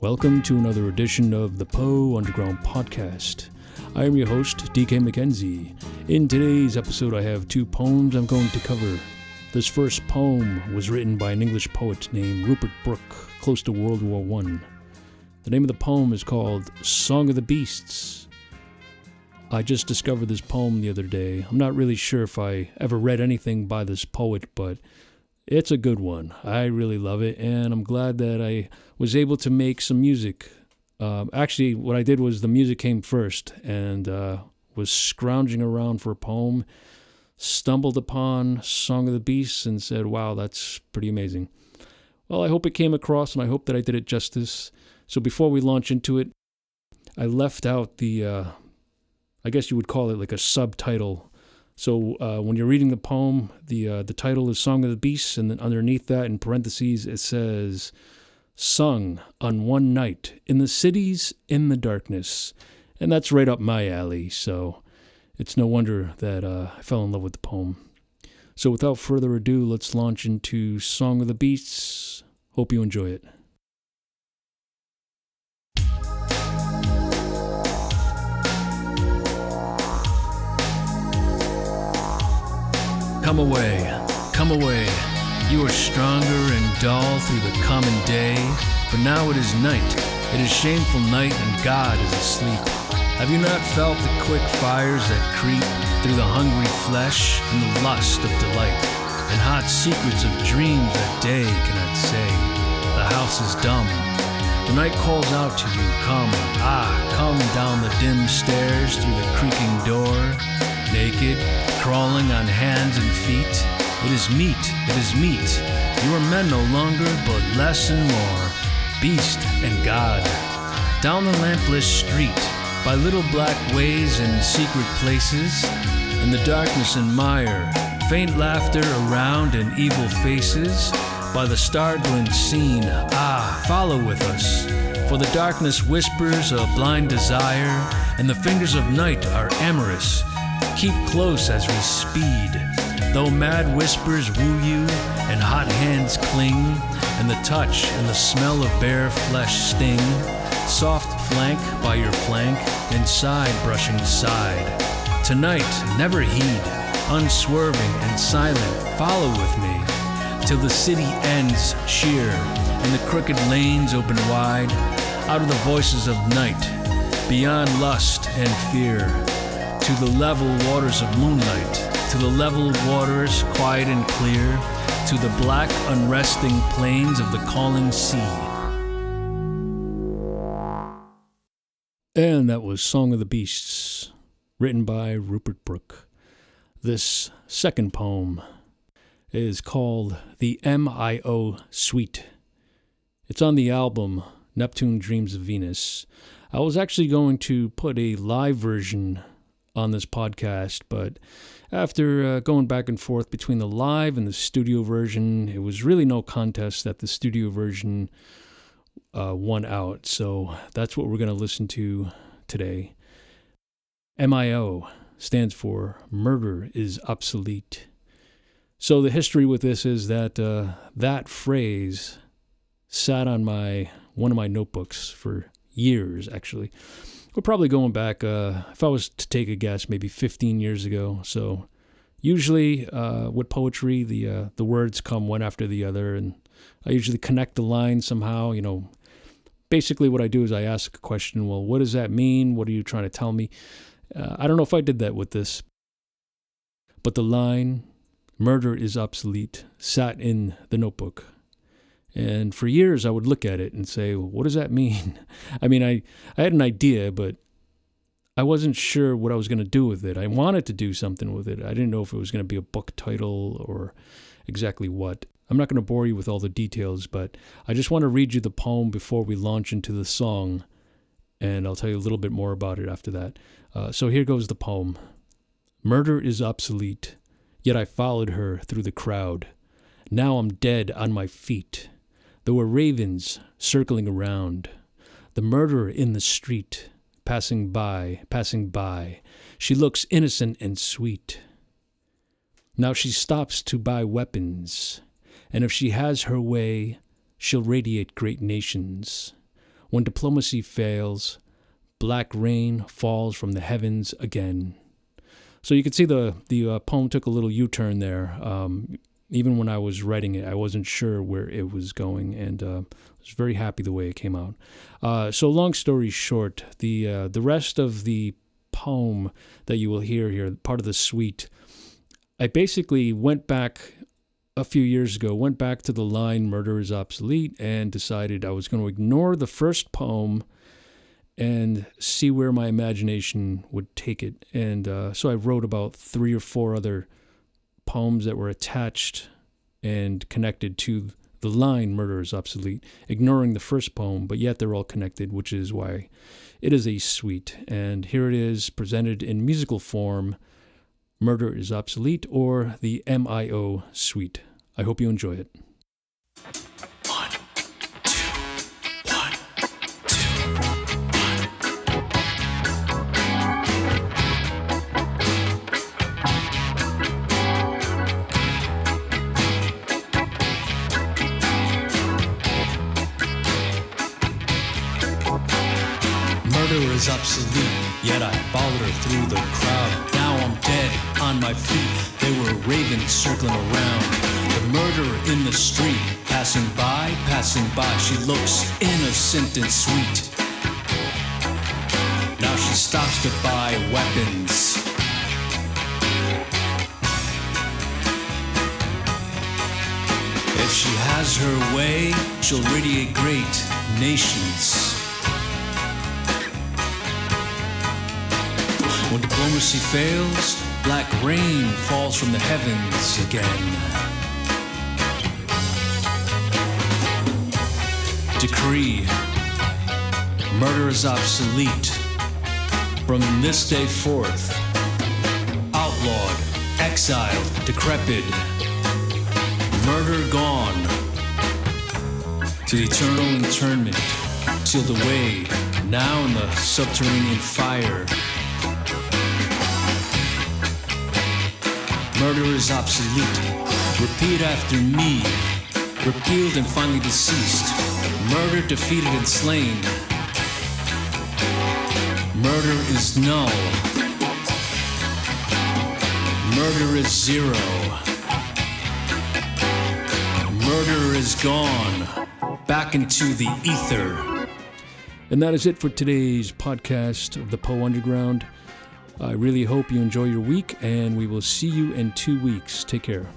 Welcome to another edition of the Poe Underground Podcast. I am your host, DK McKenzie. In today's episode, I have two poems I'm going to cover. This first poem was written by an English poet named Rupert Brooke, close to World War I. The name of the poem is called Song of the Beasts. I just discovered this poem the other day. I'm not really sure if I ever read anything by this poet, but it's a good one. I really love it, and I'm glad that I was able to make some music. Actually, what I did was the music came first, and was scrounging around for a poem, stumbled upon Song of the Beasts, and said, wow, that's pretty amazing. Well, I hope it came across, and I hope that I did it justice. So before we launch into it, I left out the, I guess you would call it like a subtitle. So when you're reading the poem, the title is Song of the Beasts, and then underneath that, in parentheses, it says, Sung on one night in the cities in the darkness. And that's right up my alley, so it's no wonder that I fell in love with the poem. So without further ado, let's launch into Song of the Beasts. Hope you enjoy it. Come away, you are stronger and dull through the common day, but now it is night, it is shameful night, and God is asleep. Have you not felt the quick fires that creep through the hungry flesh, and the lust of delight, and hot secrets of dreams that day cannot say? The house is dumb, the night calls out to you, come down the dim stairs through the creaking door, naked, crawling on hands and feet. It is meat. You are men no longer, but less and more, beast and God. Down the lampless street, by little black ways and secret places, in the darkness and mire, faint laughter around and evil faces, by the star-glint scene, follow with us, for the darkness whispers a blind desire, and the fingers of night are amorous. Keep close as we speed, though mad whispers woo you, and hot hands cling, and the touch and the smell of bare flesh sting, soft flank by your flank, and side brushing side. Tonight, never heed, unswerving and silent, follow with me, till the city ends sheer, and the crooked lanes open wide, out of the voices of night, beyond lust and fear, to the level waters of moonlight, to the level waters quiet and clear, to the black unresting plains of the calling sea. And that was Song of the Beasts, written by Rupert Brooke. This second poem is called the M.I.O Suite. It's on the album Neptune Dreams of Venus. I was actually going to put a live version on this podcast, but after going back and forth between the live and the studio version, it was really no contest that the studio version won out. So that's what we're going to listen to today. M.I.O. stands for Murder is Obsolete. So the history with this is that that phrase sat on one of my notebooks for years, actually. We're probably going back, if I was to take a guess, maybe 15 years ago. So usually with poetry, the words come one after the other, and I usually connect the lines somehow. Basically what I do is I ask a question, well, what does that mean? What are you trying to tell me? I don't know if I did that with this, but the line, murder is obsolete, sat in the notebook. And for years, I would look at it and say, well, what does that mean? I mean, I had an idea, but I wasn't sure what I was going to do with it. I wanted to do something with it. I didn't know if it was going to be a book title or exactly what. I'm not going to bore you with all the details, but I just want to read you the poem before we launch into the song, and I'll tell you a little bit more about it after that. So here goes the poem. Murder is obsolete, yet I followed her through the crowd. Now I'm dead on my feet. There were ravens circling around, the murderer in the street, passing by. She looks innocent and sweet. Now she stops to buy weapons, and if she has her way, she'll radiate great nations. When diplomacy fails, black rain falls from the heavens again. So you can see the poem took a little U-turn there. Even when I was writing it, I wasn't sure where it was going, and I was very happy the way it came out. So long story short, the rest of the poem that you will hear here, part of the suite, I basically went back a few years ago, went back to the line "Murder is obsolete" and decided I was going to ignore the first poem and see where my imagination would take it. And so I wrote about 3 or 4 other poems that were attached and connected to the line "Murder is obsolete," ignoring the first poem, but yet they're all connected, which is why it is a suite. And here it is, presented in musical form, "Murder is Obsolete," or the M.I.O Suite. I hope you enjoy it. 1, 2, 1, 2, 1. Murder is obsolete, yet I followed her through the crowd. Now I'm dead on my feet. They were ravens circling around. The murderer in the street, passing by. She looks innocent and sweet. Now she stops to buy weapons. If she has her way, she'll radiate great nations. When diplomacy fails, black rain falls from the heavens again. Decree: murder is obsolete. From this day forth, outlawed, exiled, decrepit, murder gone. To the eternal internment, sealed away, now in the subterranean fire. Murder is obsolete. Repeat after me. Repealed and finally deceased. Murder defeated and slain. Murder is null. Murder is zero. Murder is gone. Back into the ether. And that is it for today's podcast of the Poe Underground. I really hope you enjoy your week, and we will see you in 2 weeks. Take care.